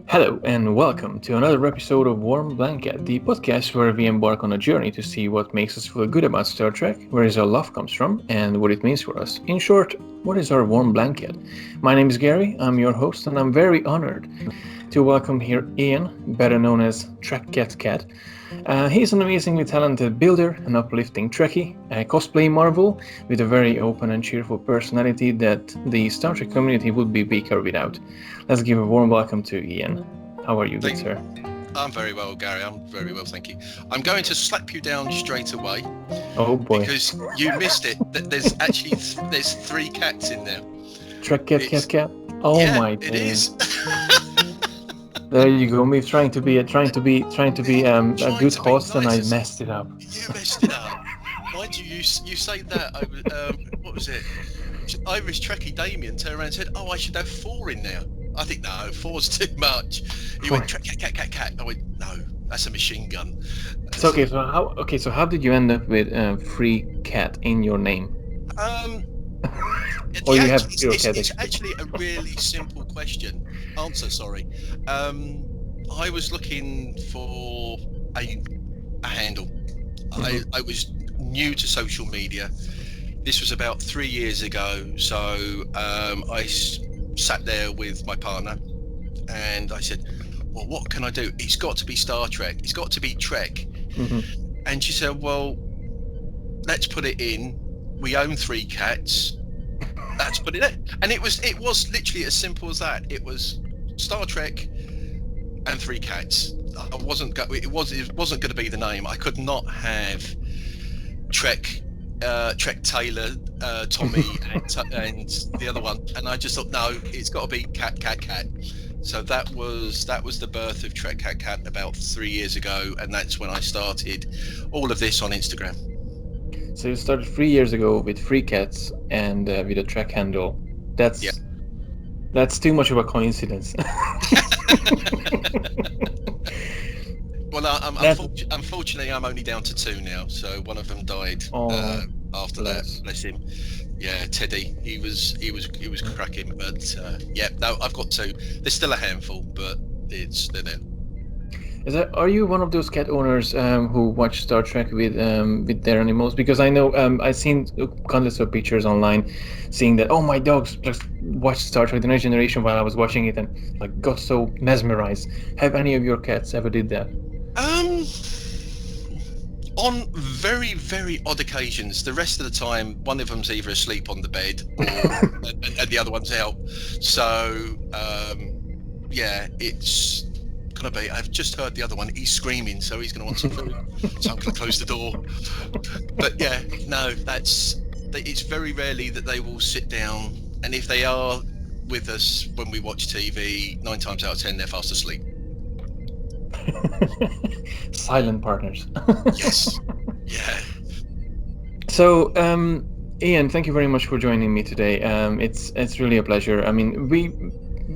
Hello, and welcome to another episode of Warm Blanket, the podcast where we embark on a journey to see what makes us feel good about Star Trek, where our love comes from, and what it means for us. In short, what is our warm blanket? My name is Gary, I'm your host, and I'm very honored to welcome here Ian, better known as TrekCatCat. He's an amazingly talented builder, an uplifting Trekkie, a cosplay marvel with a very open and cheerful personality that the Star Trek community would be weaker without. Let's give a warm welcome to Ian. How are you, good sir? I'm very well, Gary. I'm very well, thank you. I'm going to slap you down straight away. Oh boy. Because you missed it. There's actually there's 3 cats in there. TrekCatCatCat. Oh yeah, my it days. is. There you go. Me trying to be a good host, and I messed it up. You messed it up. Mind you, you say that. What was it? Irish Trekkie Damien turned around and said, "Oh, I should have 4 in there." I think no, 4's too much. He went cat. I went, no, that's a machine gun. So how did you end up with free cat in your name? Or you have zero cat? It's actually a really simple answer. Sorry. I was looking for a handle. Mm-hmm. I was new to social media. This was about 3 years ago, so I sat there with my partner and I said, well, what can I do? It's got to be Star Trek. It's got to be Trek. Mm-hmm. And she said, well, let's put it in. We own 3 cats. Let's put it in. And it was literally as simple as that. It was Star Trek and 3 cats. It wasn't going to be the name. I could not have Trek Taylor, Tommy, and the other one, and I just thought, no, it's got to be cat. So that was the birth of TrekCatCat about 3 years ago, and that's when I started all of this on Instagram. So you started 3 years ago with 3 cats and with a Trek handle. That's too much of a coincidence. Well, unfortunately, I'm only down to 2 now. So one of them died after that. Bless him. Yeah, Teddy. He was cracking. But no, I've got 2. There's still a handful, but they're there. Are you one of those cat owners who watch Star Trek with their animals? Because I know I've seen countless of pictures online, seeing that my dogs just watched Star Trek: The Next Generation while I was watching it and got so mesmerized. Have any of your cats ever did that? On very, very odd occasions. The rest of the time, one of them's either asleep on the bed and the other one's out. So, it's going to be... I've just heard the other one. He's screaming, so he's going to want some food. So I'm going to close the door. But, yeah, no, it's very rarely that they will sit down. And if they are with us when we watch TV, 9 times out of 10, they're fast asleep. Silent partners. Yes. Yeah. So, Ian, thank you very much for joining me today. It's really a pleasure. I mean,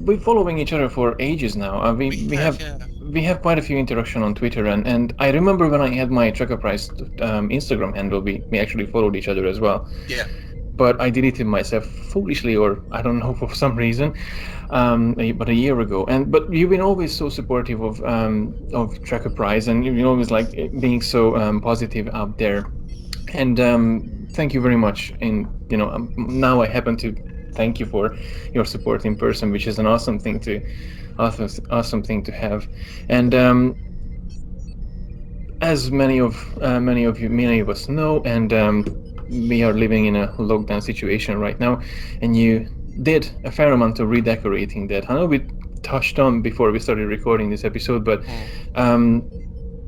we're following each other for ages now. We have quite a few interaction on Twitter, and I remember when I had my TREKKERPRISE Instagram handle, we actually followed each other as well. Yeah. But I deleted myself foolishly, or I don't know, for some reason, but a year ago. But you've been always so supportive of TREKKERPRISE, and you've been always being so positive out there. And thank you very much. And now I happen to thank you for your support in person, which is an awesome thing to have. And as many of us know, and we are living in a lockdown situation right now, and you did a fair amount of redecorating that I know we touched on before we started recording this episode, but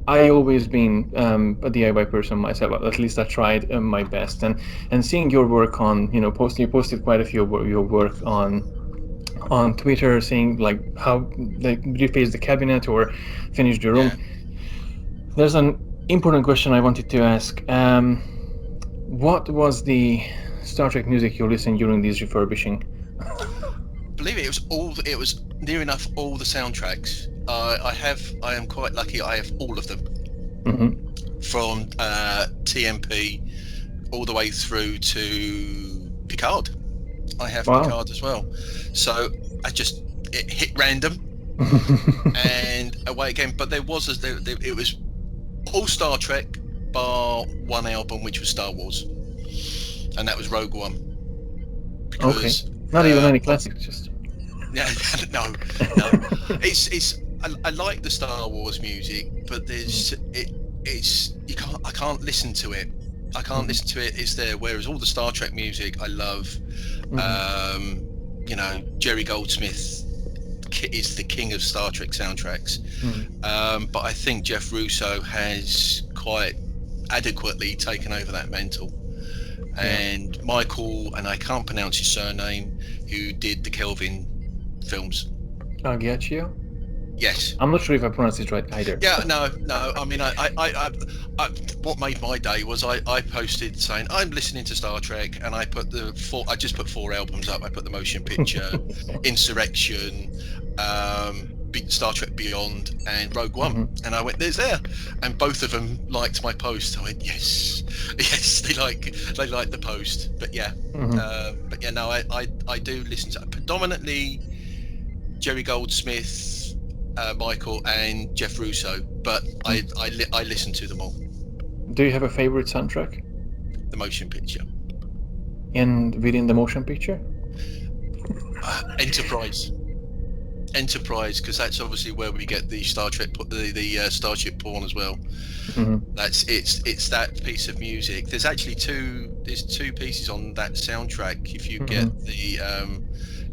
I always been a DIY person myself. At least I tried my best, and seeing your work on you posted quite a few of your work on Twitter, seeing how you replaced the cabinet or finished the room. There's an important question I wanted to ask. What was the Star Trek music you listened during this refurbishing? Believe it was near enough all the soundtracks. I am quite lucky. I have all of them, from TMP all the way through to Picard. I have Picard as well. So it hit random, and away again. But it was all Star Trek bar one album, which was Star Wars, and that was Rogue One. Okay. Because Not even any classics, just. yeah, no. I like the Star Wars music, but I can't listen to it. I can't listen to it. It's there. Whereas all the Star Trek music, I love. Jerry Goldsmith is the king of Star Trek soundtracks. But I think Jeff Russo has quite adequately taken over that mantle. And Michael, and I can't pronounce his surname, who did the Kelvin films. Giacchio? Yes. I'm not sure if I pronounced it right either. Yeah, no. I mean, I what made my day was I posted saying I'm listening to Star Trek, and I just put 4 albums up. I put the motion picture, Insurrection, Star Trek Beyond, and Rogue One, and I went, "There's there," and both of them liked my post. I went, "Yes, they like the post." But yeah, no, I do listen to predominantly Jerry Goldsmith, Michael, and Jeff Russo, but I listen to them all. Do you have a favorite soundtrack? The motion picture. And within the motion picture? Enterprise, because that's obviously where we get the Star Trek, the Starship porn as well. It's that piece of music. There's actually two pieces on that soundtrack. If you get the,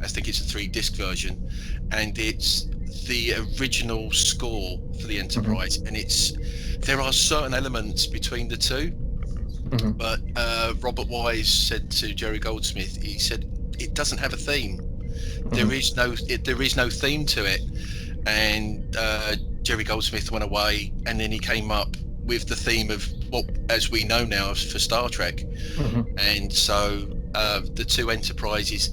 I think it's a 3-disc version, and it's the original score for the Enterprise, and there are certain elements between the two, but Robert Wise said to Jerry Goldsmith, he said it doesn't have a theme. There is no theme to it, and Jerry Goldsmith went away, and then he came up with the theme of what, as we know now, for Star Trek, and so the two Enterprises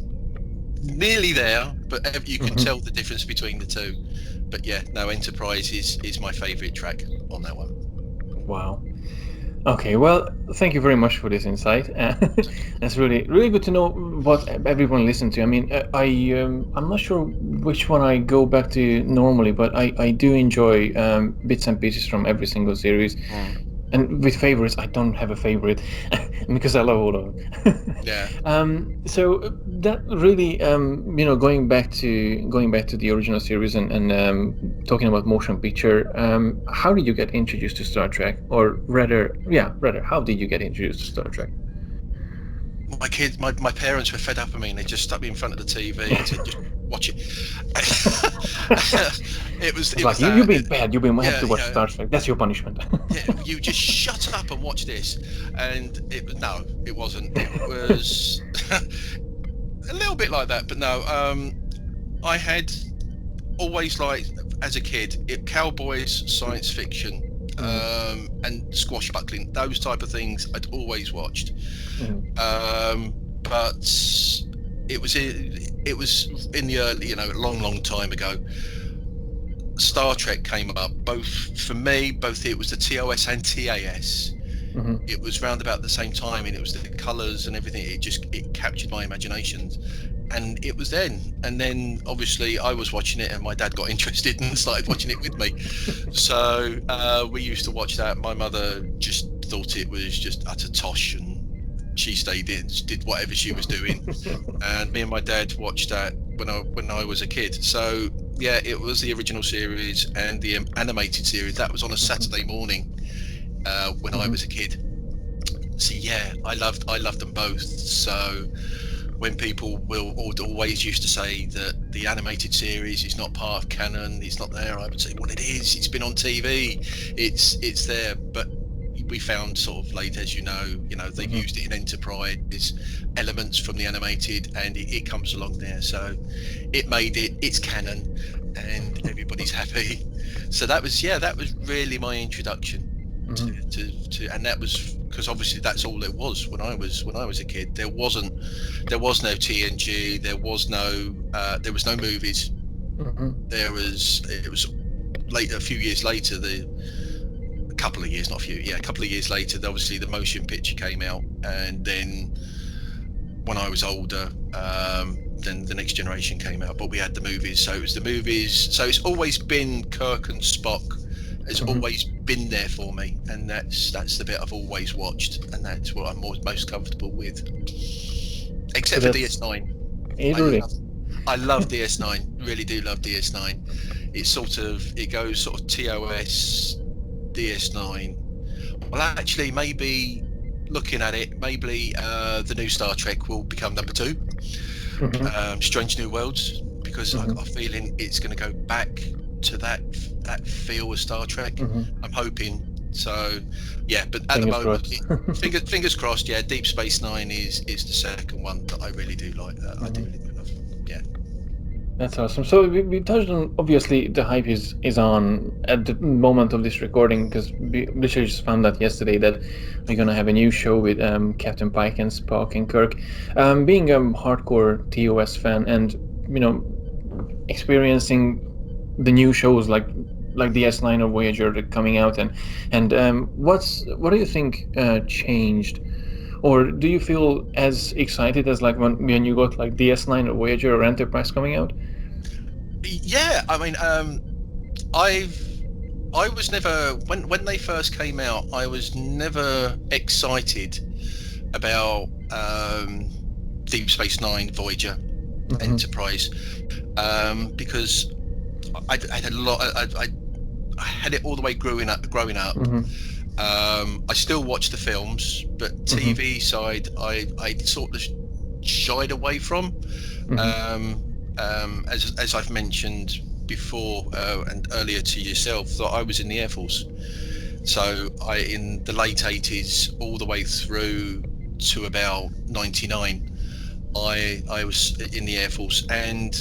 nearly there, but you can tell the difference between the two. But yeah, no, Enterprise is my favorite track on that one. Wow. Okay, well, thank you very much for this insight. That's really, really good to know what everyone listens to. I mean, I'm not sure which one I go back to normally, but I do enjoy bits and pieces from every single series. And with favorites, I don't have a favorite because I love all of them. Yeah. So that really, going back to the original series and talking about motion picture, how did you get introduced to Star Trek, or rather, how did you get introduced to Star Trek? My parents were fed up of me, and they just stuck me in front of the TV and said, "Just watch it." It was like, that. You've been bad. You've been have to watch Star Trek. That's your punishment. You just shut up and watch this. And it wasn't. It was a little bit like that, but no. I had always liked, as a kid, cowboys, science fiction, and squashbuckling, those type of things I'd always watched. But it was in the early, a long time ago. Star Trek came up, both for me, it was the TOS and TAS. It was round about the same time, and it was the colours and everything. It captured my imagination, and it was then. And then obviously I was watching it, and my dad got interested and started watching it with me. So we used to watch that. My mother just thought it was just utter tosh, and she stayed in, did whatever she was doing, and me and my dad watched that when I was a kid. So yeah, it was the original series and the animated series. That was on a Saturday morning when I was a kid. So yeah, I loved them both. So when people would always used to say that the animated series is not part of canon, it's not there, I would say, well, it is. It's been on TV. It's there, but we found sort of late, as you know, they've used it in Enterprise, elements from the animated, and it comes along there. So it's canon, and everybody's happy. So that was really my introduction to, and that was because obviously that's all it was when I was a kid. There was no TNG, there was no movies. It was later, a few years later, a couple of years later, obviously the motion picture came out, and then when I was older, then the Next Generation came out, but we had the movies. So it was the movies. So it's always been Kirk and Spock. Has always been there for me, and that's the bit I've always watched, and that's what I'm most comfortable with. Except for DS9. I love DS9. Really do love DS9. It goes sort of TOS, DS9. Well, actually, maybe looking at it, maybe the new Star Trek will become number 2. Strange New Worlds, because I've got a feeling it's going to go back to that feel of Star Trek. I'm hoping. So, yeah, but at the moment, fingers crossed. Yeah, Deep Space Nine is the second one that I really do like. I do really love. Yeah. That's awesome. So we touched on, obviously the hype is on at the moment of this recording, because we literally just found out yesterday that we're gonna have a new show with Captain Pike and Spock and Kirk. Being a hardcore TOS fan and experiencing the new shows like DS9 or Voyager that are coming out, and what do you think changed? Or do you feel as excited as like when you got like DS9 or Voyager or Enterprise coming out? Yeah, I mean, I was never when they first came out. I was never excited about Deep Space Nine, Voyager, Enterprise, because I had a lot. I had it all the way growing up. I still watch the films, but TV side, I sort of shied away from. As I've mentioned before and earlier to yourself, that I was in the Air Force. So in the late 80s, all the way through to about 99, I was in the Air Force, and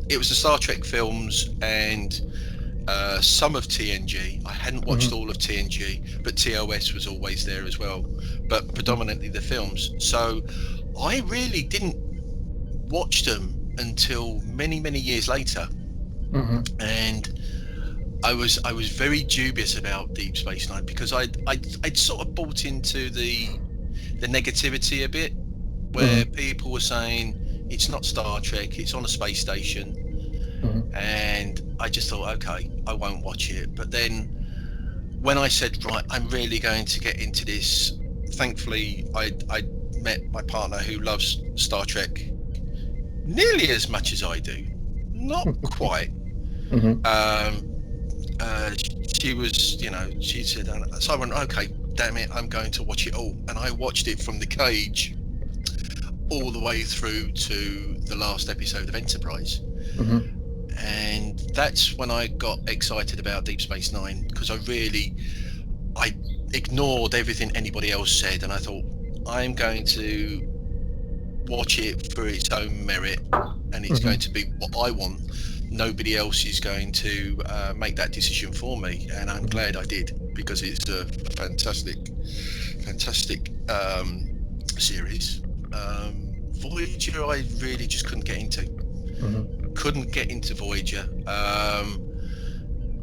it was the Star Trek films and some of TNG. I hadn't watched all of TNG, but TOS was always there as well, but predominantly the films. So I really didn't watch them until many years later, and I was very dubious about Deep Space Nine, because I'd sort of bought into the negativity a bit, where people were saying it's not Star Trek, it's on a space station. And I just thought, okay, I won't watch it. But then when I said, right, I'm really going to get into this, thankfully I met my partner who loves Star Trek nearly as much as I do, not quite. She was, she said, so I went, okay, damn it, I'm going to watch it all. And I watched it from the cage all the way through to the last episode of Enterprise. And that's when I got excited about Deep Space Nine, because I ignored everything anybody else said, and I thought, I'm going to watch it for its own merit, and it's going to be what I want. Nobody else is going to make that decision for me, and I'm glad I did, because it's a fantastic series. Voyager, I really just couldn't get into. Couldn't get into Voyager,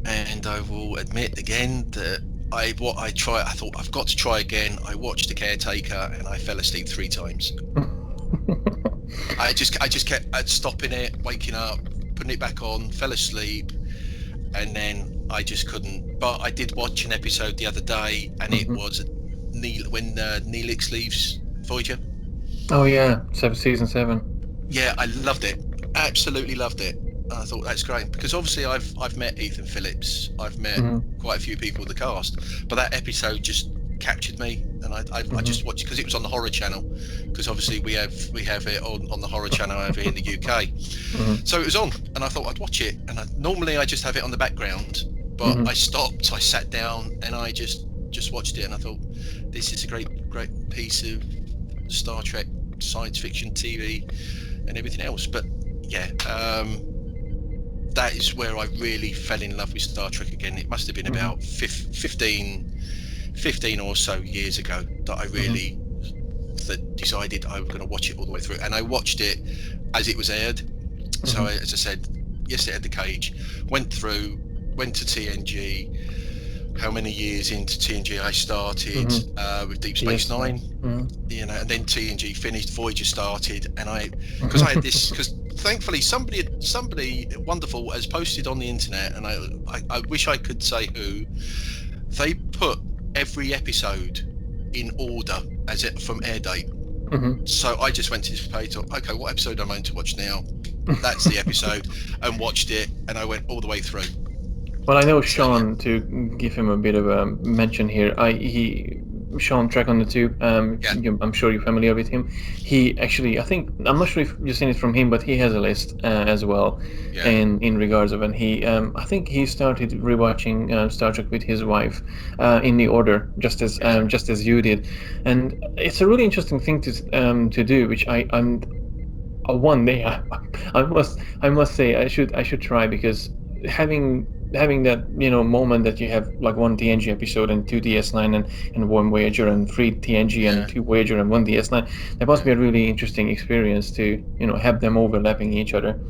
and I will admit again that I thought I've got to try again. I watched The Caretaker and I fell asleep 3 times. I just kept stopping it, waking up, putting it back on, fell asleep, and then I just couldn't. But I did watch an episode the other day, and it was when Neelix leaves Voyager. Oh yeah, season 7. Yeah, I loved it. Absolutely loved it. I thought that's great, because obviously I've met Ethan Phillips, I've met quite a few people in the cast, but that episode just captured me, and I just watched it because it was on the Horror Channel, because obviously we have it on the Horror Channel over here in the UK. So it was on, and I thought I'd watch it, and normally I just have it on the background, but I stopped, I sat down, and I just watched it, and I thought, this is a great piece of Star Trek science fiction TV and everything else. But yeah, that is where I really fell in love with Star Trek again. It must have been about 15 or so years ago that I really decided I was going to watch it all the way through, and I watched it as it was aired. So as I said, yes, it had the cage, went to TNG, how many years into TNG I started with Deep Space Nine. You know, and then TNG finished, Voyager started, and because I had this, because thankfully somebody wonderful has posted on the internet, and I wish I could say who. They put every episode in order as it from air date. So I just went to this page, thought, okay, what episode am I going to watch now? That's the episode, and watched it, and I went all the way through. Well, I know Sean, to give him a bit of a mention here. Sean Trek on the Tube. I'm sure you're familiar with him. He actually, I'm not sure if you've seen it from him, but he has a list as well. Yeah. And in regards of, and he, I think he started rewatching Star Trek with his wife in the order, just as you did. And it's a really interesting thing to do, which I'm one day I must say I should try, because having that moment that you have like one TNG episode and two DS9 and one Voyager and three TNG and two Voyager and one DS9, that must be a really interesting experience to have them overlapping each other.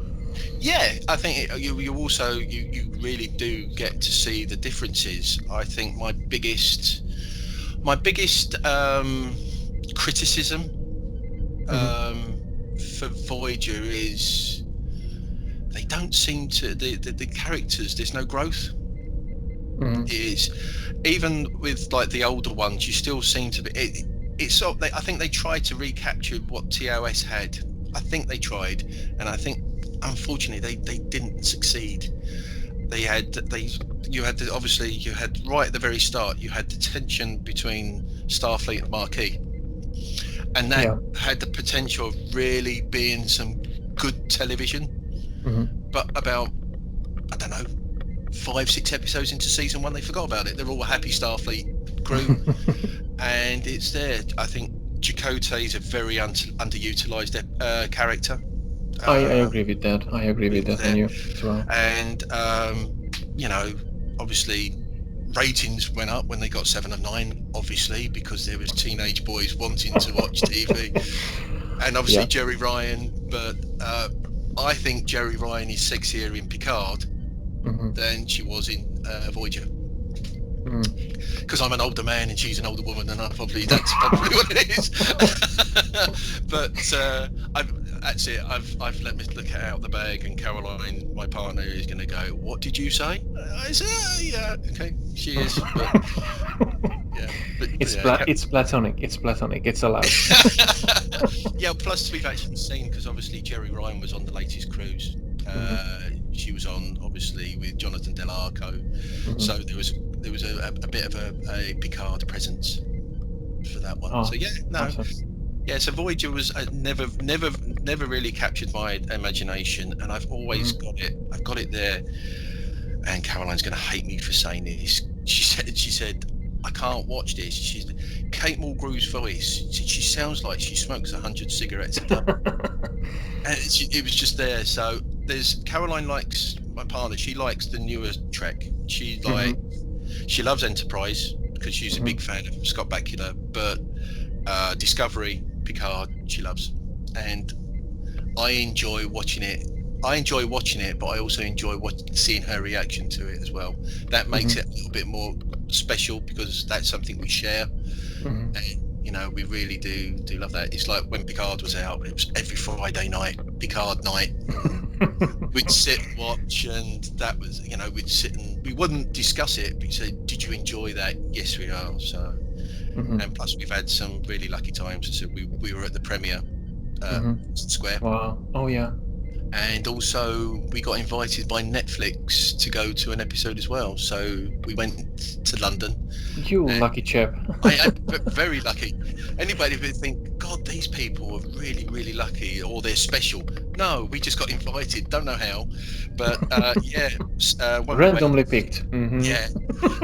Yeah, I think you also you really do get to see the differences. I think my biggest criticism for Voyager is they don't seem to the characters. There's no growth. It is, even with like the older ones, you still seem to be. It's sort of, I think they tried to recapture what TOS had. I think they tried, and I think unfortunately they didn't succeed. You had right at the very start, you had the tension between Starfleet and Marquis, and that had the potential of really being some good television. But about, I don't know, 5-6 episodes into season 1, they forgot about it. They're all a happy Starfleet crew, and it's there. I think Chakotay is a very underutilized character. I agree with that. I agree with that on you as well. And obviously ratings went up when they got 7 of 9, obviously, because there was teenage boys wanting to watch TV. And obviously Jerry Ryan, but I think Jerry Ryan is sexier in Picard than she was in Voyager. Because I'm an older man and she's an older woman, and that's probably what it is. But that's it. I've let me look out the bag, and Caroline, my partner, is going to go, "What did you say?" I said, "Yeah, okay, she is." But, it's platonic. It's platonic. It's allowed. Yeah. Plus, we've actually seen, because obviously Jerry Ryan was on the latest cruise. She was on, obviously, with Jonathan Del Arco. So there was a bit of a Picard presence for that one. So so Voyager was never really captured my imagination, and I've always got it. I've got it there. And Caroline's going to hate me for saying this. She said I can't watch this. She's Kate Mulgrew's voice. She sounds like she smokes 100 cigarettes a day. And it was just there. So Caroline likes, my partner, she likes the newer Trek. She loves Enterprise because she's a big fan of Scott Bakula, but Discovery, Picard, she loves. And I enjoy watching it. But I also enjoy seeing her reaction to it as well. That makes it a little bit more special, because that's something we share. And we really do love that. It's like when Picard was out, it was every Friday night, Picard night. We'd sit and watch, and that was, we'd sit and we wouldn't discuss it, but you'd say, "Did you enjoy that?" "Yes, we are." So, and plus we've had some really lucky times. So we were at the premiere, Square. Wow. Oh yeah. And also we got invited by Netflix to go to an episode as well. So we went to London. You lucky chap. I am very lucky. Anybody would think, God, these people are really, really lucky, or they're special. No, we just got invited. Don't know how, but randomly picked. Yeah.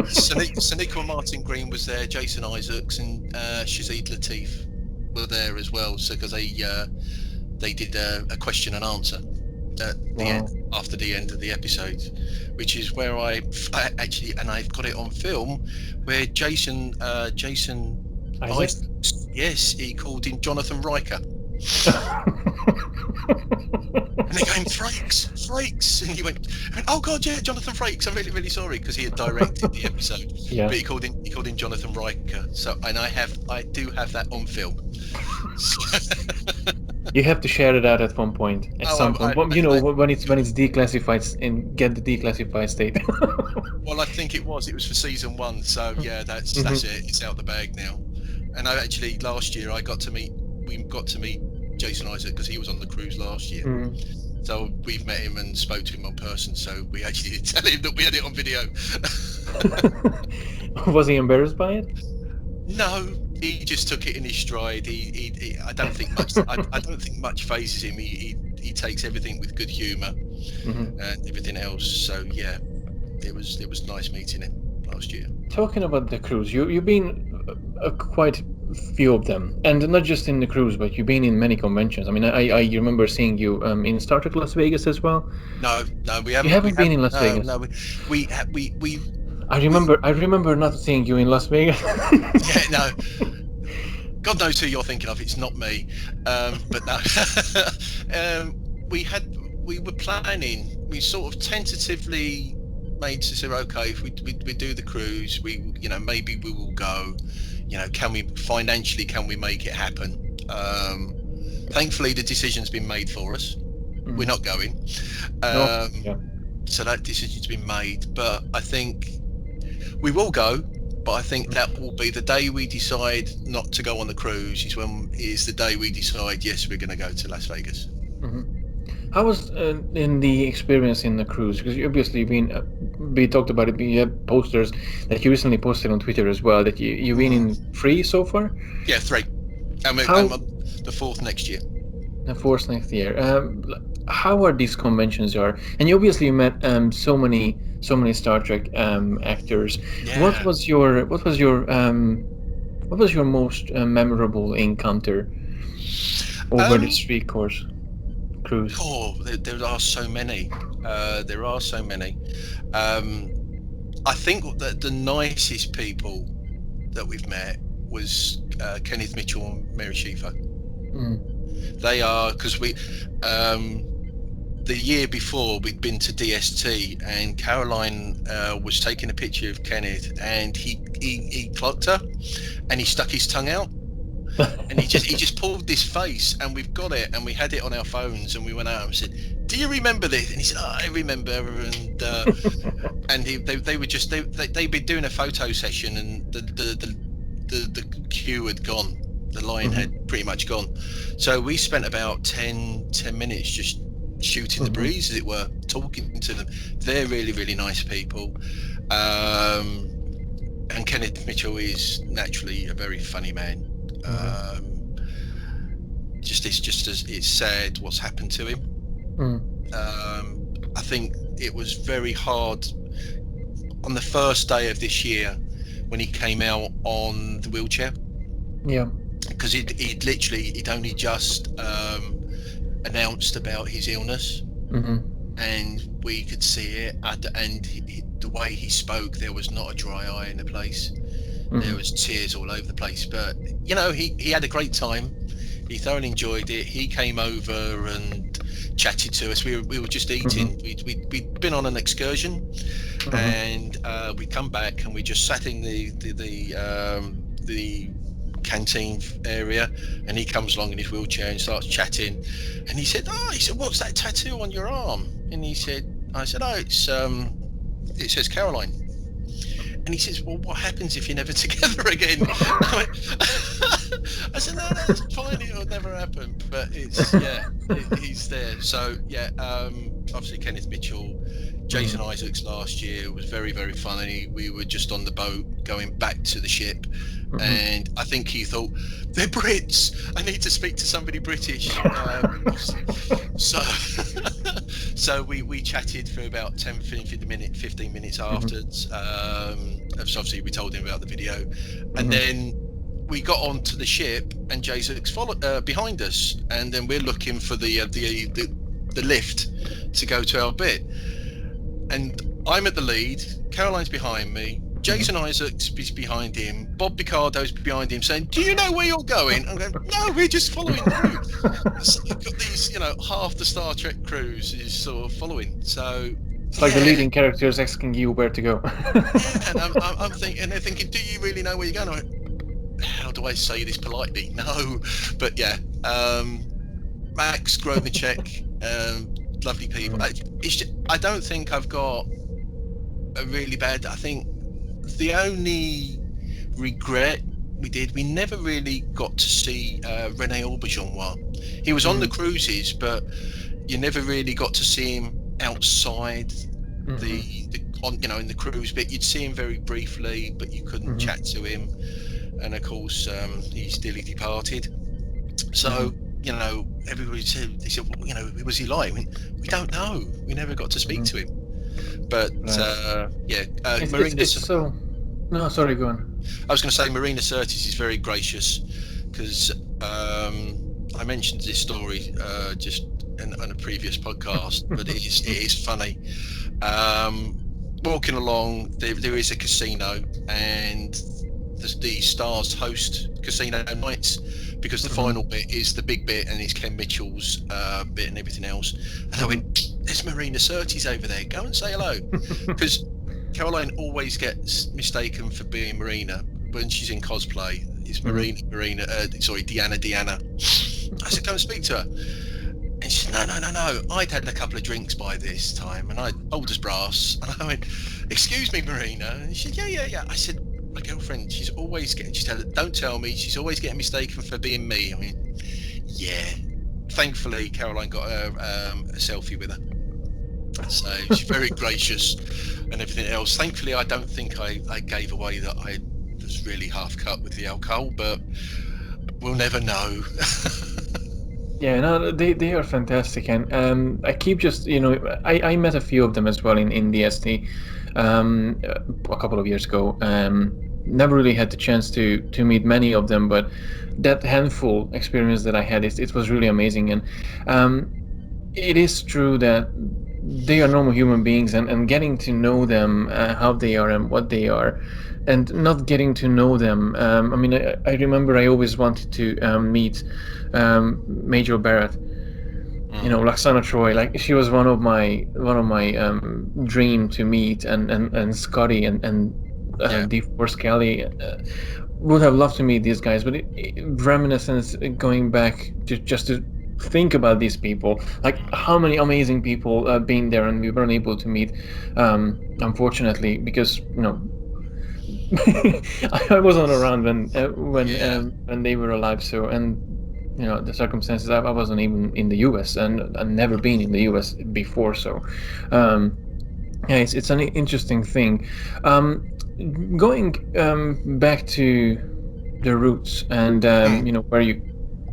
Sonequa Martin Green was there. Jason Isaacs and Shazid Latif were there as well. So because they did a question and answer at the end, after the end of the episode, which is where I actually, and I've got it on film, where Jason Isaacs, yes, he called him Jonathan Riker. And they're going, Frakes. And he went, oh God, yeah, Jonathan Frakes. I'm really, really sorry, because he had directed the episode. Yeah. But he called him Jonathan Riker. So, and I do have that on film. You have to share it out at one point. At some point, when it's declassified and get the declassified state. Well, I think it was for season 1. So yeah, that's it. It's out the bag now. And I actually last year we got to meet Jason Isaac, because he was on the cruise last year. So we've met him and spoke to him in person. So we actually did tell him that we had it on video. Was he embarrassed by it? No, he just took it in his stride. I don't think much phases him. He takes everything with good humour and everything else. So yeah, it was nice meeting him last year. Talking about the cruise, you've been quite few of them, and not just in the cruise, but you've been in many conventions. I mean, I remember seeing you in Star Trek Las Vegas as well. No, we haven't. You haven't been in Las Vegas. No, we. I remember not seeing you in Las Vegas. Yeah, no. God knows who you're thinking of. It's not me. But no. We were planning. We sort of tentatively made to say, okay, if we do the cruise, maybe we will go. Can we make it happen? Thankfully, the decision's been made for us. We're not going. So that decision's been made. But I think we will go. But I think that will be the day we decide not to go on the cruise. Is the day we decide, yes, we're going to go to Las Vegas. How was in the experience in the cruise? Because obviously we talked about it. You have posters that you recently posted on Twitter as well. That you've been in 3 so far. Yeah, 3. And I'm on the 4th next year. The 4th next year. How are these conventions are? And you obviously met so many Star Trek actors. Yeah. What was your most memorable encounter over this 3-course cruise? Oh, there are so many. I think that the nicest people that we've met was Kenneth Mitchell and Mary Schieffer. They are, because the year before we'd been to DST, and Caroline was taking a picture of Kenneth, and he clocked her, and he stuck his tongue out. And he just pulled this face, and we've got it, and we had it on our phones, and we went out and said, "Do you remember this?" And he said, "Oh, I remember." And they'd been doing a photo session, and the queue had gone, the line had pretty much gone. So we spent about 10 minutes just shooting the breeze, as it were, talking to them. They're really, really nice people. And Kenneth Mitchell is naturally a very funny man. It's sad what's happened to him. I think it was very hard on the first day of this year when he came out on the wheelchair. Yeah. Because he'd only just announced about his illness, and we could see it. And the way he spoke, there was not a dry eye in the place. There was tears all over the place, but he had a great time. He thoroughly enjoyed it. He came over and chatted to us. We were just eating. We'd been on an excursion, and we come back and we just sat in the canteen area, and he comes along in his wheelchair and starts chatting. And he said, "What's that tattoo on your arm?" And I said, "Oh, it says Caroline." And he says, "Well, what happens if you're never together again?" I said, "No, that's fine. It'll never happen." But he's there. So obviously Kenneth Mitchell, Jason Isaacs last year was very, very funny. We were just on the boat going back to the ship, and I think he thought, "They're Brits. I need to speak to somebody British." So we chatted for about 15 minutes afterwards. Obviously we told him about the video, and then we got onto the ship, and Jason's followed behind us, and then we're looking for the lift to go to our bit. And I'm at the lead, Caroline's behind me, Jason Isaacs is behind him. Bob Picardo's behind him, saying, "Do you know where you're going?" I'm going, "No, we're just following you." So you've got these, half the Star Trek cruise is sort of following. So It's like the leading characters asking you where to go. yeah, and I'm thinking, and they're thinking, "Do you really know where you're going?" How do I say this politely? No, but yeah, Max Grovnicek, lovely people. I don't think I've got a really bad. I think the only regret we never really got to see Rene Auberjonois. He was on the cruises, but you never really got to see him outside in the cruise bit. You'd see him very briefly, but you couldn't chat to him. And of course, he's dearly departed. So everybody said, well, who was he like? We don't know. We never got to speak to him. But Marina. So. No, sorry, go on. I was going to say Marina Sirtis is very gracious, because I mentioned this story just on a previous podcast, but it is funny. Walking along, there is a casino, and the Stars host casino nights, because the final bit is the big bit, and it's Ken Mitchell's bit and everything else. And I went, "There's Marina Sirtis over there. Go and say hello," because Caroline always gets mistaken for being Marina when she's in cosplay. It's Deanna. I said, "Go and speak to her." And she said, no. I'd had a couple of drinks by this time, and I old as brass. And I went, "Excuse me, Marina." And she said, yeah. I said, "My girlfriend, she's always getting," she said, "Don't tell me, she's always getting mistaken for being me." I mean, yeah. Thankfully, Caroline got a selfie with her. So she's very gracious and everything else. Thankfully, I don't think I gave away that I was really half cut with the alcohol, but we'll never know. Yeah, no, they are fantastic, and I keep just I met a few of them as well in DST a couple of years ago. Never really had the chance to meet many of them, but that handful experience that I had, it was really amazing. And it is true that they are normal human beings, and getting to know them, how they are and what they are, and not getting to know them. I remember I always wanted to meet Major Barrett, Laxana Troy. Like, she was one of my dream to meet, and Scotty and D4 Kelly. Would have loved to meet these guys, but reminiscence, going back to just to think about these people, like how many amazing people been there, and we weren't able to meet, unfortunately, because I wasn't around when they were alive. So, and the circumstances, I wasn't even in the US, and I've never been in the US before. So it's an interesting thing. Going back to the roots, and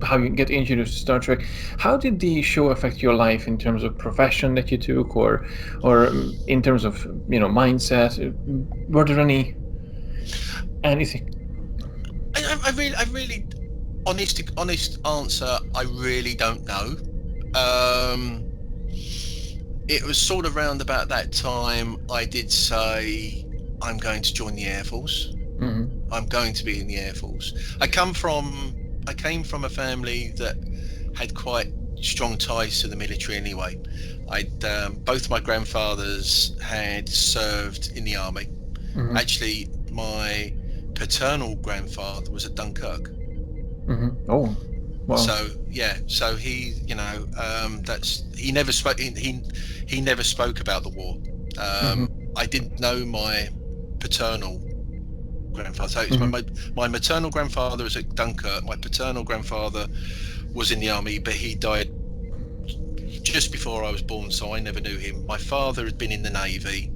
how you get introduced to Star Trek. How did the show affect your life in terms of profession that you took, or in terms of mindset? Were there anything? I really honest answer, I really don't know. It was sort of round about that time I did say, I'm going to join the Air Force. I'm going to be in the Air Force. I came from a family that had quite strong ties to the military anyway. Both my grandfathers had served in the army. Actually, my paternal grandfather was at Dunkirk. Oh, wow. So he, he never spoke. He never spoke about the war. I didn't know my paternal grandfather. So it was my maternal grandfather was at Dunkirk. My paternal grandfather was in the army, but he died just before I was born, so I never knew him. My father had been in the Navy.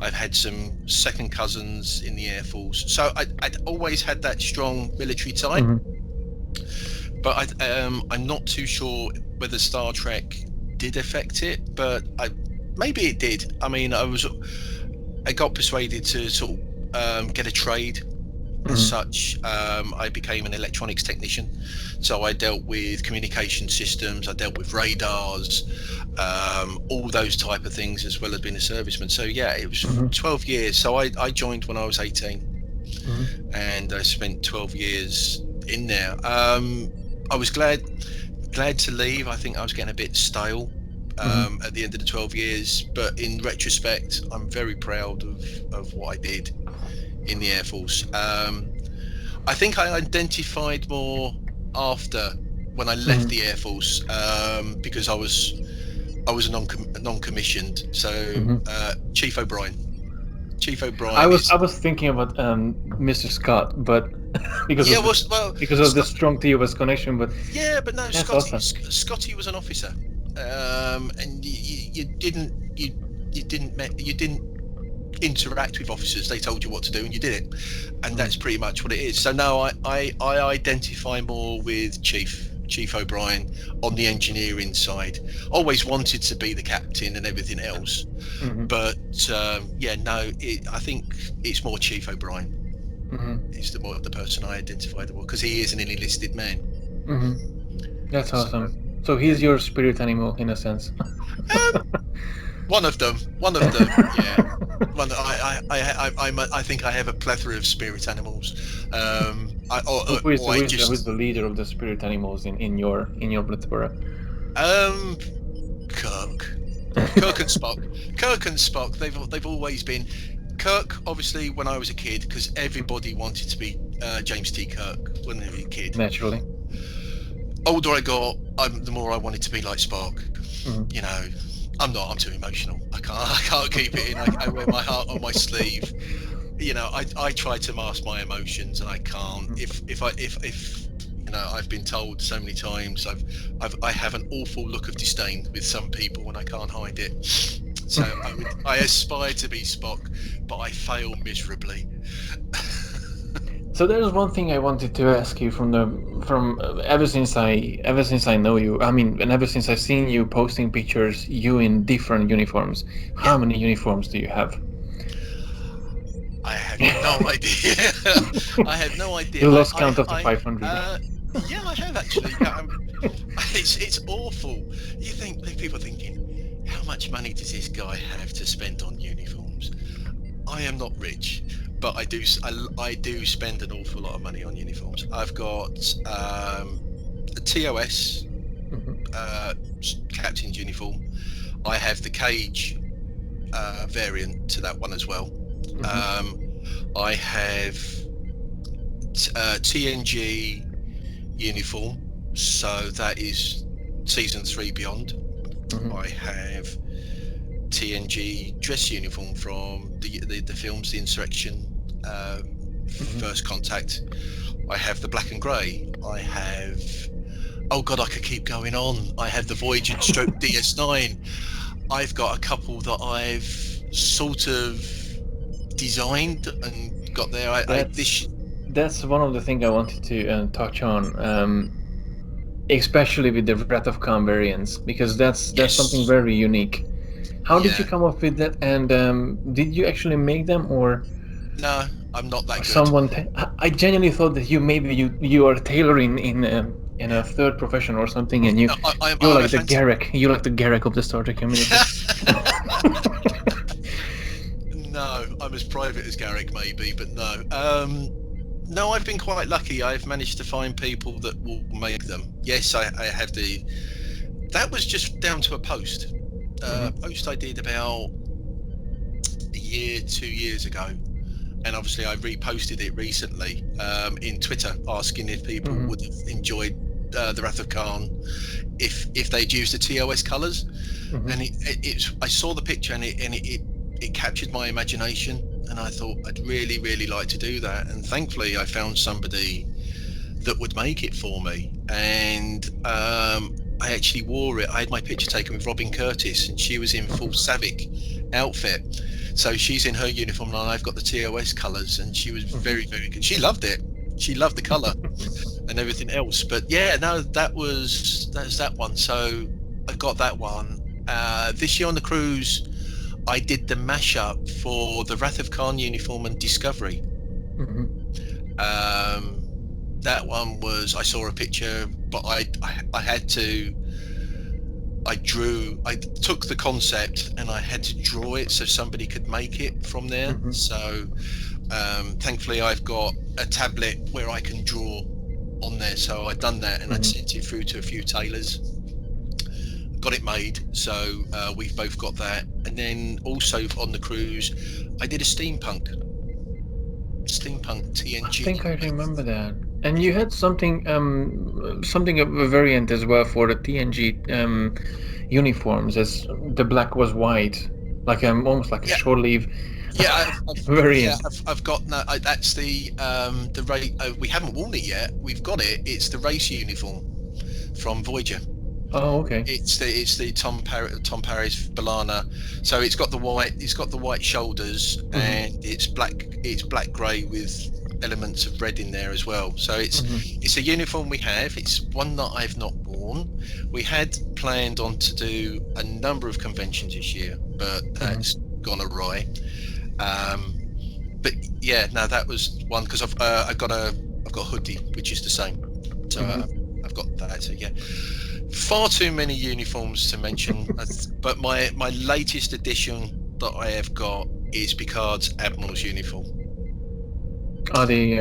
I've had some second cousins in the Air Force, so I'd always had that strong military tie. But I'm not too sure whether Star Trek did affect it, but maybe it did. I mean, I got persuaded to sort of get a trade As such, I became an electronics technician. So I dealt with communication systems, I dealt with radars, all those type of things, as well as being a serviceman. So yeah, it was 12 years. So I joined when I was 18, and I spent 12 years in there. I was glad to leave. I think I was getting a bit stale at the end of the 12 years, but in retrospect, I'm very proud of what I did in the Air Force. I think I identified more after, when I left the Air Force, because I was a non-commissioned. So Chief O'Brien. Chief I O'Brien was is I was thinking about Mr. Scott, but because yeah. of the Scott. strong TOS connection. But Yeah, but no, that's awesome. Scotty was an officer, and you didn't interact with officers. They told you what to do and you did it, and that's pretty much what it is. So now I identify more with Chief O'Brien on the engineering side. Always wanted to be the captain and everything else, but I think it's more Chief O'Brien. Is the person I identify the more, because he is an enlisted man. That's So, awesome. So he's your spirit animal in a sense. one of them, yeah. I think I have a plethora of spirit animals. Who is the leader of the spirit animals in your plethora? Kirk. Kirk and Spock. Kirk and Spock. They've always been. Kirk, obviously, when I was a kid, because everybody wanted to be James T. Kirk when they were a kid. Naturally. Older I got, the more I wanted to be like Spock. You know, I'm too emotional. I can't keep it in. I wear my heart on my sleeve. You know, I try to mask my emotions, and I can't. If you know, I've been told so many times, I have an awful look of disdain with some people, and I can't hide it. So I aspire to be Spock, but I fail miserably. So there's one thing I wanted to ask you from ever since I know you. I mean, and ever since I've seen you posting pictures, you in different uniforms. How many uniforms do you have? I have no idea. I have no idea. You lost count of the 500. Yeah, I have actually. It's awful. You think people are thinking, how much money does this guy have to spend on uniforms? I am not rich, but I do spend an awful lot of money on uniforms. I've got a TOS captain's uniform. I have the cage variant to that one as well. I have TNG uniform, so that is season 3 beyond. I have TNG dress uniform from the films, The Insurrection, First Contact. I have the black and grey. I have, oh god, I could keep going on. I have the Voyager stroke DS9. I've got a couple that I've sort of designed and got there. That's one of the things I wanted to touch on, especially with the Wrath of Khan variants, because that's something very unique. How did you come up with that? And did you actually make them, or no? I'm not that good. Someone, I genuinely thought that you are tailoring in a third profession or something, and you're like the Garrick. You're like the Garrick of the Star Trek community. No, I'm as private as Garrick maybe, but no. No, I've been quite lucky. I've managed to find people that will make them. Yes, I have the. That was just down to a post. Post I did about a year, 2 years ago, and obviously I reposted it recently in Twitter, asking if people would have enjoyed the Wrath of Khan if they'd used the TOS colours, and I saw the picture and it captured my imagination, and I thought I'd really like to do that, and thankfully I found somebody that would make it for me, and I actually wore it. I had my picture taken with Robin Curtis, and she was in full Savick outfit, so she's in her uniform and I've got the TOS colours, and she was very good. She loved it. She loved the colour and everything else. But yeah, no, that's that one. So I got that one. This year on the cruise, I did the mashup for the Wrath of Khan uniform and Discovery. That one was, I saw a picture, but I had to. I took the concept and I had to draw it so somebody could make it from there. Mhm. So thankfully I've got a tablet where I can draw on there. So I'd done that and I'd sent it through to a few tailors, got it made. So we've both got that. And then also on the cruise, I did a steampunk I TNG. think I remember that. And you had something something of a variant as well for the TNG uniforms, as the black was white, like almost like a Yeah, short sleeve yeah, variant. I've got no. That's the race. We haven't worn it yet. We've got it. It's the race uniform from Voyager. Oh, okay. It's the Tom Paris Balana. So it's got the white. It's got the white shoulders, and it's black grey with elements of red in there as well. So it's a uniform we have. It's one that I've not worn. We had planned on to do a number of conventions this year, but that's gone awry. But yeah, no, that was one because I've got a hoodie which is the same. So I've got that. So yeah, far too many uniforms to mention. But my latest edition that I have got is Picard's Admirals Uniform. Oh, the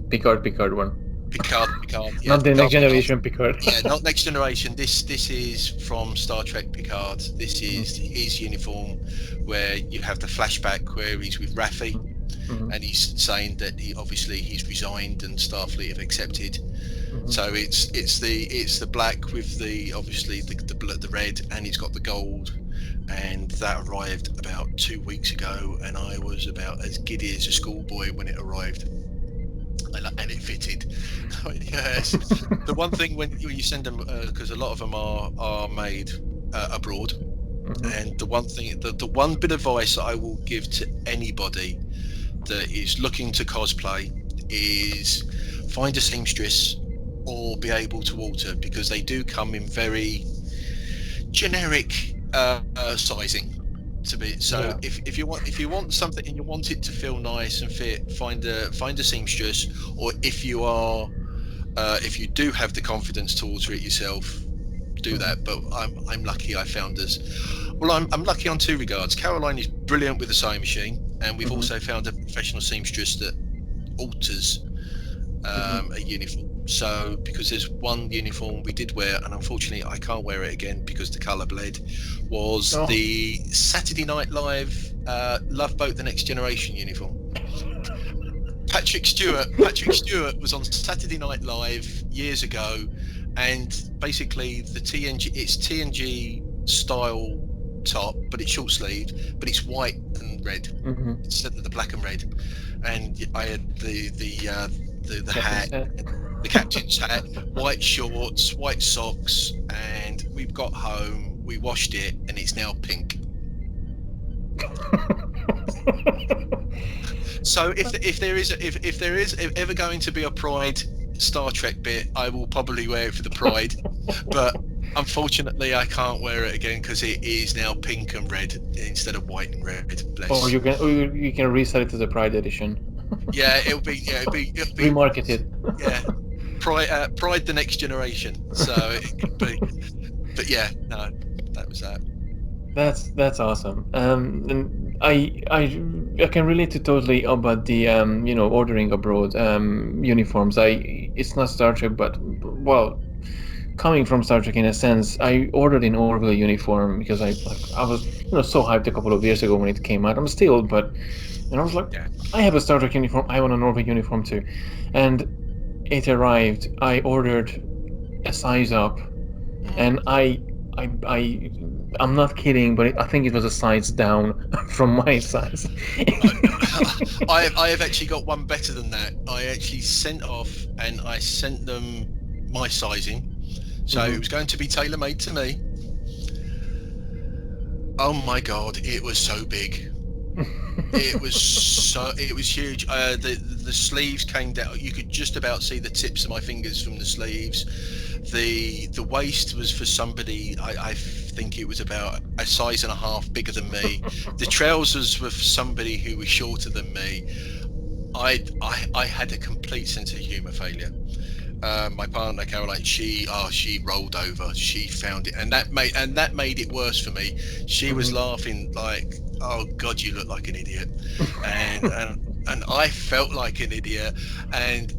Picard one. Picard, yeah, Not the Picard, next generation Picard. yeah, not Next Generation. This is from Star Trek Picard. This is his uniform, where you have the flashback where he's with Raffi, and he's saying that he's resigned and Starfleet have accepted. So it's the black with the obviously the red, and it's got the gold, and that arrived about 2 weeks ago, and I was about as giddy as a schoolboy when it arrived. And it fitted. Yes. The one thing when you send them, because a lot of them are made abroad, and the one bit of advice that I will give to anybody that is looking to cosplay is find a seamstress or be able to alter, because they do come in very generic sizing. If you want something and you want it to feel nice and fit, find a seamstress, or if you do have the confidence to alter it yourself, do that. But I'm lucky I found us. Well, I'm lucky on two regards. Caroline is brilliant with the sewing machine, and we've also found a professional seamstress that alters a uniform. So because there's one uniform we did wear, and unfortunately I can't wear it again because the colour bled, was the Saturday Night Live Love Boat: The Next Generation uniform. Patrick Stewart was on Saturday Night Live years ago, and basically it's TNG style top, but it's short sleeved, but it's white and red instead of the black and red. And I had the hat, the captain's hat, white shorts, white socks, and we've got home, we washed it, and it's now pink. So if there is ever going to be a Pride Star Trek bit, I will probably wear it for the Pride, but unfortunately I can't wear it again because it is now pink and red instead of white and red. Bless. Or you can resell it to the Pride edition. Yeah, it'll be remarketed. Yeah, Pride the Next Generation. So it could be, but yeah, no, that was that. That's awesome. And I can relate to totally about the ordering abroad uniforms. It's not Star Trek, but well, coming from Star Trek in a sense, I ordered an Orville uniform because I was so hyped a couple of years ago when it came out. I'm still, but I was like, I have a Star Trek uniform. I want an Orville uniform too, and it arrived. I ordered a size up, and I'm not kidding, but I think it was a size down from my size. I have actually got one better than that. I actually sent off and I sent them my sizing. So it was going to be tailor-made to me. Oh my God, it was so big. It was huge. The sleeves came down. You could just about see the tips of my fingers from the sleeves. The waist was for somebody, I think it was about a size and a half bigger than me. The trousers were for somebody who was shorter than me. I had a complete sense of humour failure. My partner Caroline, she rolled over. She found it, and that made it worse for me. She was laughing like, "Oh God, you look like an idiot," and I felt like an idiot. And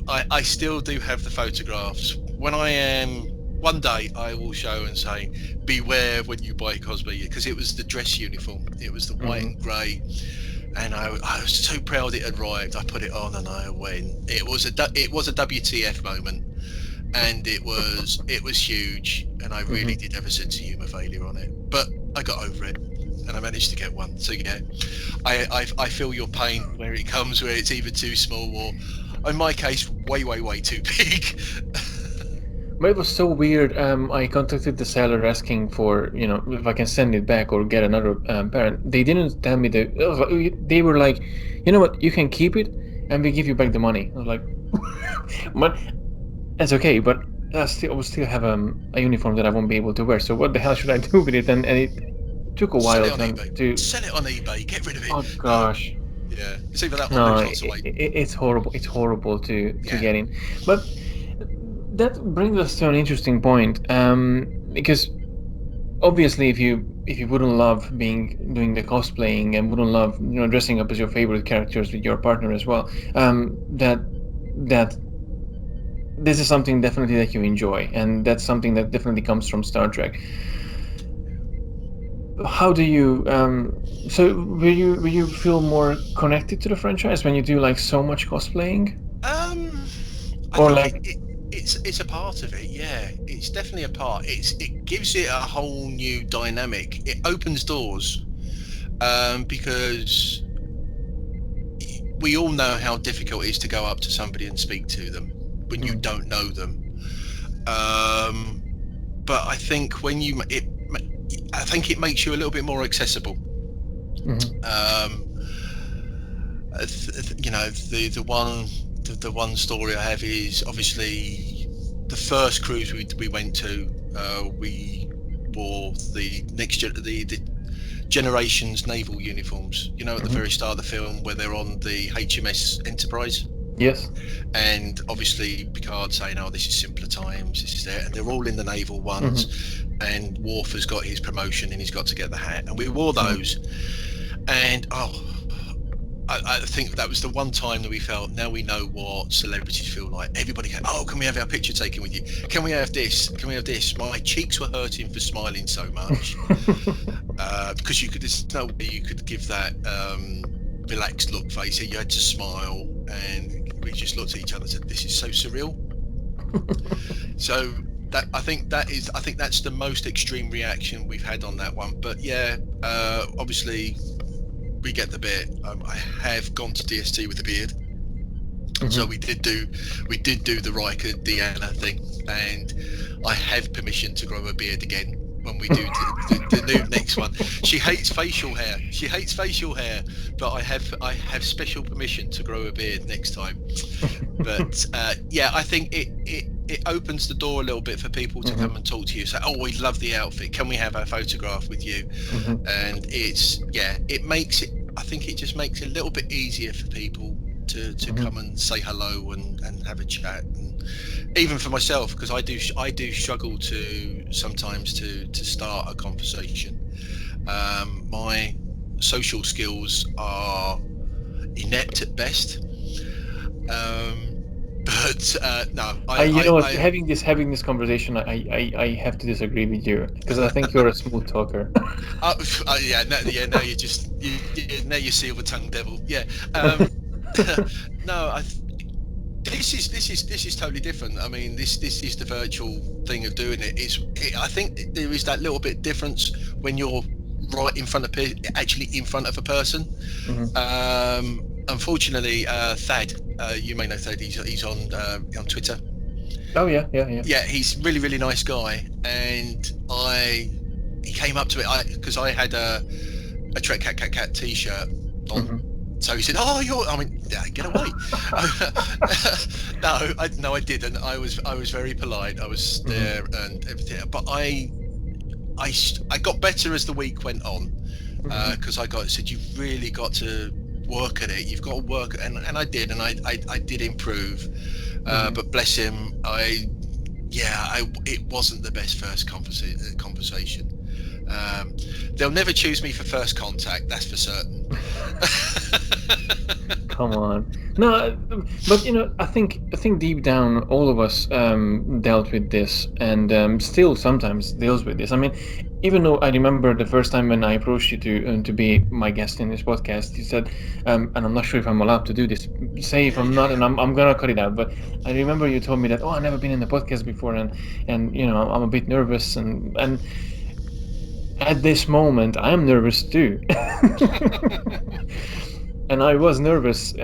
I still do have the photographs. When I am one day, I will show and say, "Beware when you buy cosplay," because it was the dress uniform. It was the white and grey. And I was so proud it had arrived. I put it on and I went. It was a WTF moment, and it was huge. And I really did have a sense of humour failure on it, but I got over it, and I managed to get one. So yeah, I feel your pain where it comes, where it's either too small or, in my case, way too big. But it was so weird. I contacted the seller asking for, if I can send it back or get another parent. They didn't tell me they were like, you know what, you can keep it and we give you back the money. I was like, but that's okay, but I will still have a uniform that I won't be able to wear. So what the hell should I do with it? And it took a Sell while it on eBay. to. Sell it on eBay. Get rid of it. Oh No. gosh, Yeah, it's either that or no, lose lots of weight. it's horrible. It's horrible to Yeah. get in, but that brings us to an interesting point. Because obviously, if you wouldn't love doing the cosplaying and wouldn't love dressing up as your favorite characters with your partner as well, that this is something definitely that you enjoy, and that's something that definitely comes from Star Trek. How do you so will you feel more connected to the franchise when you do like so much cosplaying, I or think like it's a part of it. Yeah, it's definitely a part. It gives it a whole new dynamic. It opens doors, because we all know how difficult it is to go up to somebody and speak to them when you don't know them. But I think I think it makes you a little bit more accessible. The one story I have is obviously the first cruise we went to. We wore the Generations naval uniforms. At the very start of the film where they're on the HMS Enterprise. yes. And obviously Picard saying, "Oh, this is simpler times. This is there," and they're all in the naval ones. And Worf has got his promotion and he's got to get the hat, and we wore those. And I think that was the one time that we felt, now we know what celebrities feel like. Everybody go, "Oh, can we have our picture taken with you? Can we have this? Can we have this?" My cheeks were hurting for smiling so much, because there's no way you could give that relaxed look face. You had to smile, and we just looked at each other and said, "This is so surreal." So I think that's the most extreme reaction we've had on that one. But yeah, obviously we get the bit. I have gone to DST with a beard, so we did do the Riker Deanna thing, and I have permission to grow a beard again when we do the new next one. She hates facial hair, but I have special permission to grow a beard next time. But yeah, I think it opens the door a little bit for people to come and talk to you. Say, "Oh, we love the outfit. Can we have our photograph with you?" And it makes it. I think it just makes it a little bit easier for people to come and say hello and have a chat. And even for myself, because I do struggle to sometimes to start a conversation. My social skills are inept at best. But no, having this conversation, I have to disagree with you, because I think you're a smooth talker. Yeah, now you just now you silver tongue devil. Yeah. No, this is totally different. I mean, this is the virtual thing of doing it. I think there is that little bit difference when you're right in front of a person. Unfortunately, Thad, you may know Thad. He's on Twitter. Oh yeah. Yeah, he's really, really nice guy, and he came up to me because I had a TrekCatCatCat t-shirt on. So he said, "Oh, get away!" No, I didn't. I was very polite. I was there and everything, but I got better as the week went on, because I said, "You've really got to work at it. You've got to work, and I did, and I did improve. But bless him, it wasn't the best first conversation. They'll never choose me for first contact, that's for certain. Come on. No, but I think deep down all of us dealt with this, and still sometimes deals with this. I mean, even though I remember the first time when I approached you to be my guest in this podcast, you said, and I'm not sure if I'm allowed to do this. Say if I'm not, and I'm gonna cut it out. But I remember you told me that, oh, I've never been in the podcast before, and I'm a bit nervous, and at this moment I'm nervous too. And I was nervous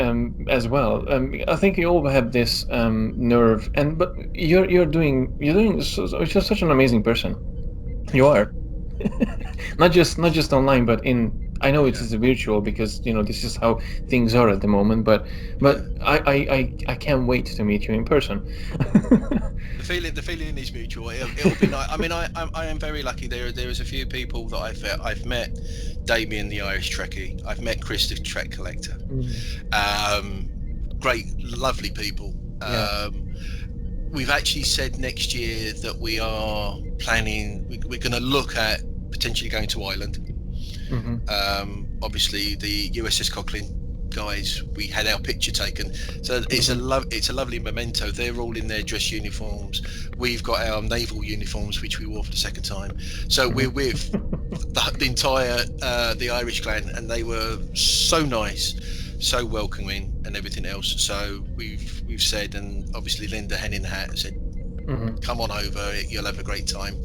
as well. I think you all have this nerve, but you're doing you're just such an amazing person. You are. not just online, but I know it is virtual because this is how things are at the moment. But I can't wait to meet you in person. The feeling is mutual. It'll be nice. I mean, I am very lucky. There is a few people that I've met. Damien, the Irish Trekkie. I've met Chris, the Trek collector. Great, lovely people. We've actually said next year that we are planning. We're going to look at potentially going to Ireland. Obviously, the USS Cochrane guys, we had our picture taken, so it's a lovely memento. They're all in their dress uniforms. We've got our naval uniforms, which we wore for the second time. So we're with the entire the Irish clan, and they were so nice, so welcoming, and everything else. So we've said, and obviously Linda Hen in the Hat said, come on over, you'll have a great time.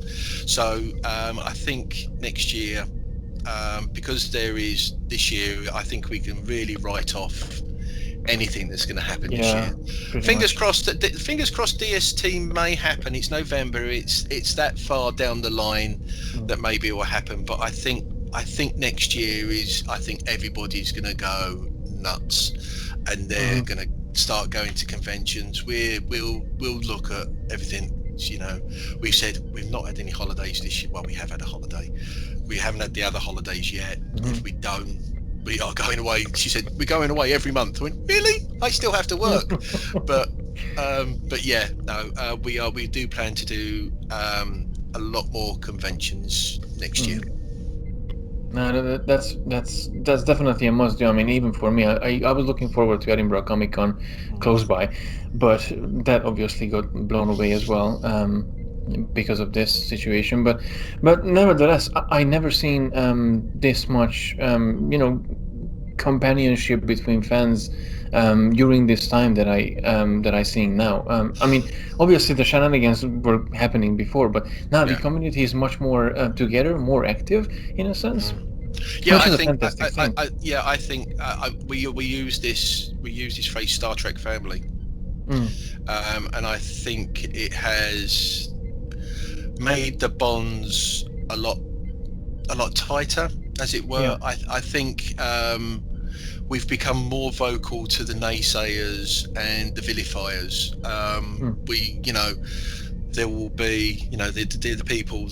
So I think next year, because there is this year, I think we can really write off anything that's going to happen this year. Fingers crossed DST may happen. It's November. It's that far down the line that maybe it will happen. But I think next year I think everybody's going to go nuts, and they're going to start going to conventions. We'll look at everything. We've said we've not had any holidays this year. Well, we have had a holiday. We haven't had the other holidays yet. If we don't, we are going away. She said, we're going away every month. I went, really? I still have to work. but yeah, no, we do plan to do a lot more conventions next year. No, that's definitely a must do. I mean, even for me, I was looking forward to Edinburgh Comic Con close by, but that obviously got blown away as well. Because of this situation, but nevertheless, I never seen this much companionship between fans during this time that I seeing now. I mean, obviously the shenanigans were happening before, but now the community is much more together, more active in a sense. Yeah, I think we use this phrase Star Trek family, and I think it has made the bonds a lot tighter, as it were. I think we've become more vocal to the naysayers and the vilifiers. There will be the people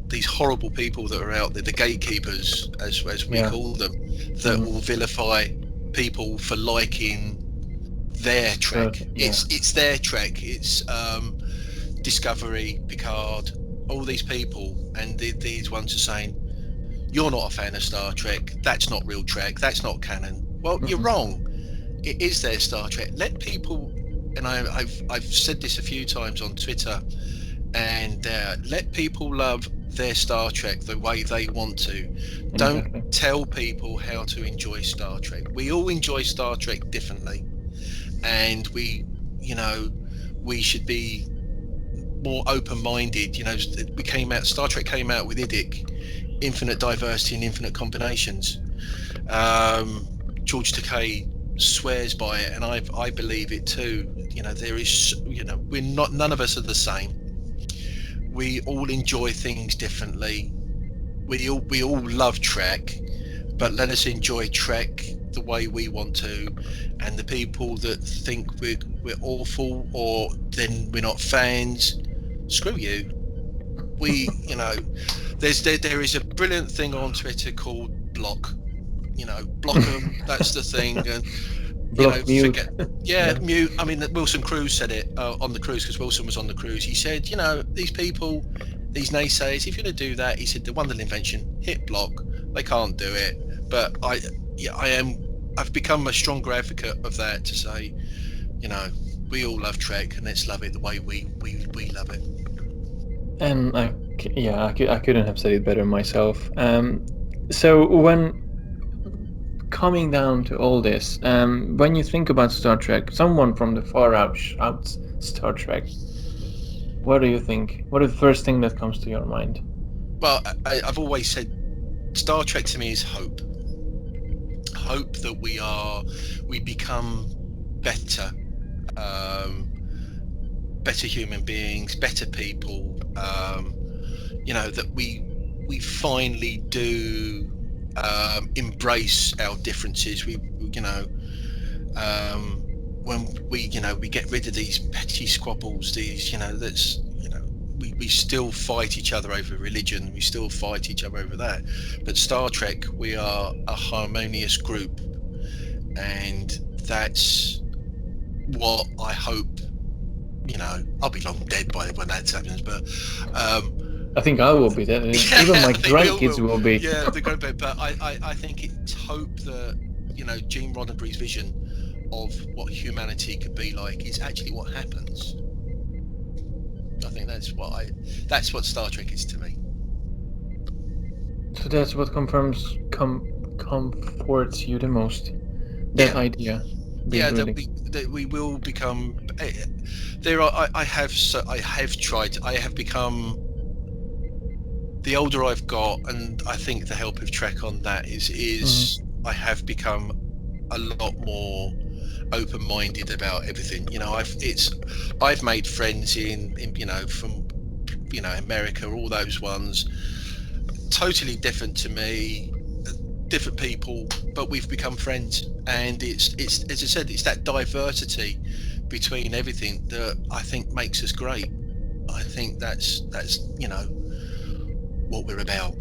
these horrible people that are out there, the gatekeepers as we call them, that will vilify people for liking their Trek. It's their Trek. It's Discovery, Picard, all these people, and these ones are saying, you're not a fan of Star Trek, that's not real Trek, that's not canon. Well, you're wrong. It is their Star Trek. Let people, and I've said this a few times on Twitter, and let people love their Star Trek the way they want to. Don't tell people how to enjoy Star Trek. We all enjoy Star Trek differently, and we should be more open-minded. Star Trek came out with IDIC, infinite diversity and infinite combinations. George Takei swears by it, and I believe it too. There is, none of us are the same. We all enjoy things differently. We all love Trek, but let us enjoy Trek the way we want to. And the people that think we're awful, or then we're not fans, screw you. There is a brilliant thing on Twitter called block. block them. That's the thing, and Block, mute. forget. Yeah, mute. I mean, Wilson Cruz said it on the cruise, because Wilson was on the cruise. He said, these people, these naysayers, if you're going to do that, he said, the wonderful invention, hit block. They can't do it. But I've become a stronger advocate of that, to say, we all love Trek, and let's love it the way we love it. And I couldn't have said it better myself. So when coming down to all this, when you think about Star Trek, someone from the far out Star Trek, what do you think? What is the first thing that comes to your mind? Well, I've always said Star Trek to me is hope. Hope that we become better, better human beings, better people. That we finally do embrace our differences. When we get rid of these petty squabbles, we still fight each other over religion, we still fight each other over that, but Star Trek, we are a harmonious group, and that's what I hope. I'll be long dead by when that happens, but I think I will be dead. Even my grandkids will be. Yeah, the grandkids. But I think it's hope that Gene Roddenberry's vision of what humanity could be like is actually what happens. I think that's what Star Trek is to me. So that's what comforts you the most. That idea. That we will become. I have become. The older I've got, and I think the help of Trek on that is I have become a lot more open-minded about everything. I've made friends in from America, all those ones, totally different to me, different people, but we've become friends, and it's as I said, it's that diversity between everything that I think makes us great. I think that's what we're about.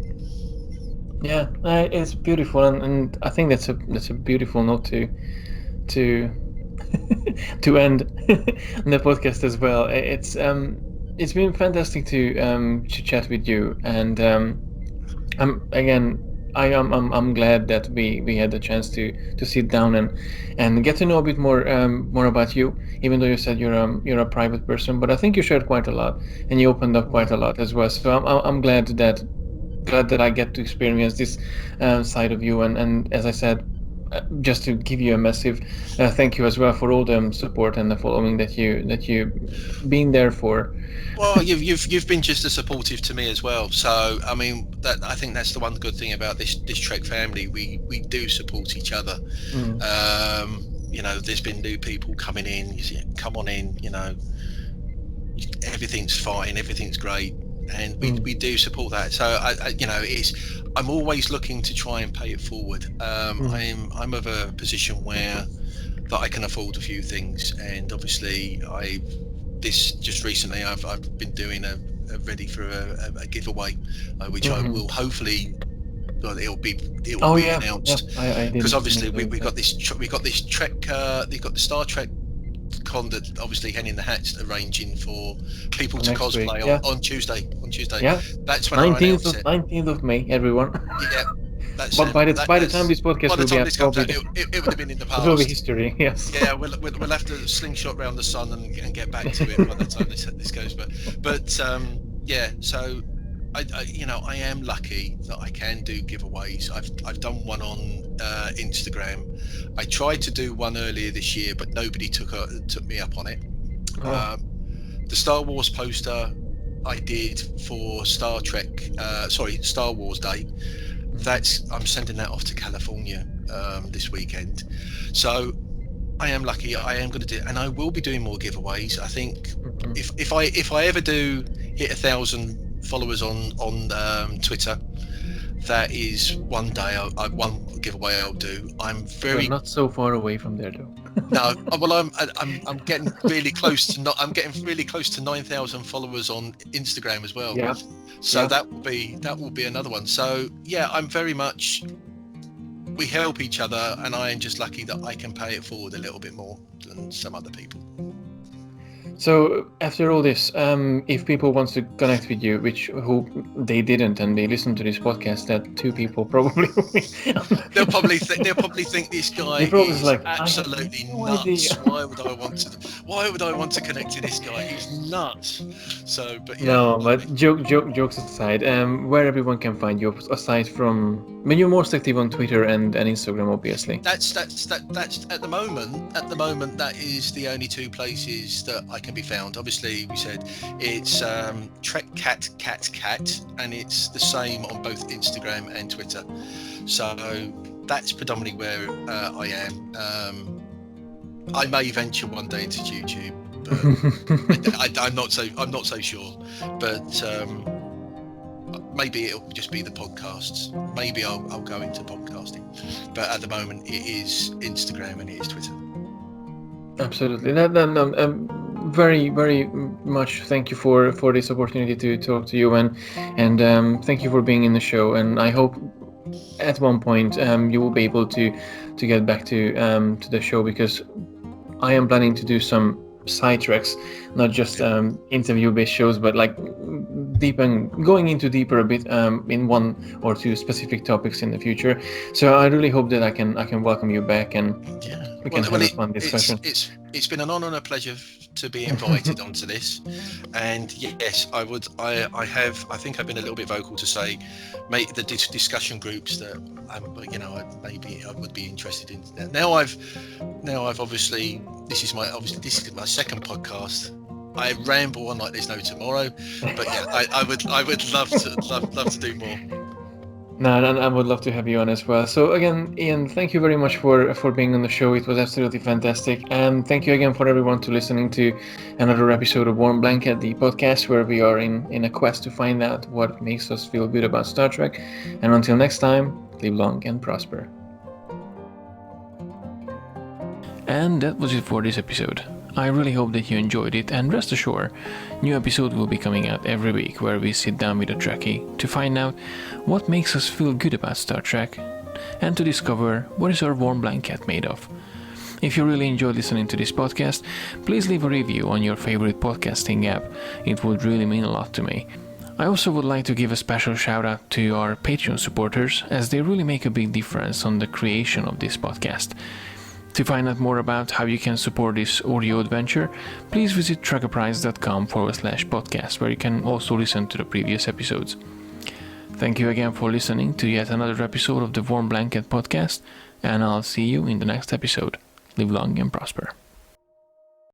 Yeah, it's beautiful, and I think that's a beautiful note to to end the podcast as well. It's been fantastic to chat with you, and I'm glad that we had the chance to sit down and get to know a bit more about you. Even though you said you're a private person, but I think you shared quite a lot, and you opened up quite a lot as well. So I'm glad that I get to experience this side of you, and as I said, just to give you a massive thank you as well for all the support and the following that you been there for. Well, you've been just as supportive to me as well. So I mean, I think that's the one good thing about this Trek family. We do support each other. There's been new people coming in. You see, come on in. Everything's fine. Everything's great. And we do support that. So I'm always looking to try and pay it forward. I'm of a position where that I can afford a few things, and obviously just recently I've been doing a ready for a giveaway, which I will hopefully. Well, it'll be announced, because obviously we got this Trek. They've got the Star Trek con that obviously Henny and the Hat's arranging for people to cosplay on Tuesday. Yeah, That's when 19th of May, everyone. Yeah, that's. But by the time this podcast will be comes out, it would have been in the past. It will be history. Yes. Yeah, we'll have to slingshot around the sun and get back to it by the time this goes. But yeah. So I am lucky that I can do giveaways. I've done one on Instagram. I tried to do one earlier this year, but nobody took me up on it. The Star Wars poster I did for Star Wars Day. I'm sending that off to California this weekend. So I am lucky. I am going to do, and I will be doing more giveaways. I think if I ever do hit 1,000 followers on Twitter, that is one day one giveaway I'll do. You're not so far away from there though. No, well, I'm getting really close to I'm getting really close to 9,000 followers on Instagram as well. Yeah. So that will be another one. So yeah, I'm very much we help each other, and I am just lucky that I can pay it forward a little bit more than some other people. So after all this, if people want to connect with you, who they didn't, and they listen to this podcast, that two people probably will be. They'll probably think this guy is like, absolutely no nuts. idea. Why would I want to connect to this guy? He's nuts. So, but yeah. No, but jokes aside, where everyone can find you aside from, I mean, you're most active on Twitter and Instagram, obviously. That's at the moment that is the only two places that I can be found. Obviously, we said it's TrekCatCatCat, and it's the same on both Instagram and Twitter. So that's predominantly where I am. I may venture one day into YouTube, but I'm not so sure. But maybe it'll just be the podcasts. Maybe I'll go into podcasting. But at the moment, it is Instagram and it is Twitter. Absolutely. Very, very much thank you for this opportunity to talk to you, and thank you for being in the show. And I hope at one point you will be able to get back to the show, because I am planning to do some side treks, not just interview-based shows, but like going into deeper a bit in one or two specific topics in the future. So I really hope that I can welcome you back, and we can have a fun discussion. It's been an honor and a pleasure to be invited onto this, and yes, I think I've been a little bit vocal to say, make the discussion groups that I would be interested in. Now I've obviously this is my second podcast. I ramble on like there's no tomorrow, but yeah, I would love to do more. No, and I would love to have you on as well. So again, Ian, thank you very much for being on the show. It was absolutely fantastic. And thank you again for everyone to listening to another episode of Warm Blanket, the podcast where we are in a quest to find out what makes us feel good about Star Trek. And until next time, live long and prosper. And that was it for this episode. I really hope that you enjoyed it, and rest assured, new episode will be coming out every week where we sit down with a Trekkie to find out what makes us feel good about Star Trek, and to discover what is our warm blanket made of. If you really enjoyed listening to this podcast, please leave a review on your favorite podcasting app. It would really mean a lot to me. I also would like to give a special shout out to our Patreon supporters, as they really make a big difference on the creation of this podcast. To find out more about how you can support this audio adventure, please visit TrekkerPrize.com/podcast, where you can also listen to the previous episodes. Thank you again for listening to yet another episode of the Warm Blanket podcast, and I'll see you in the next episode. Live long and prosper.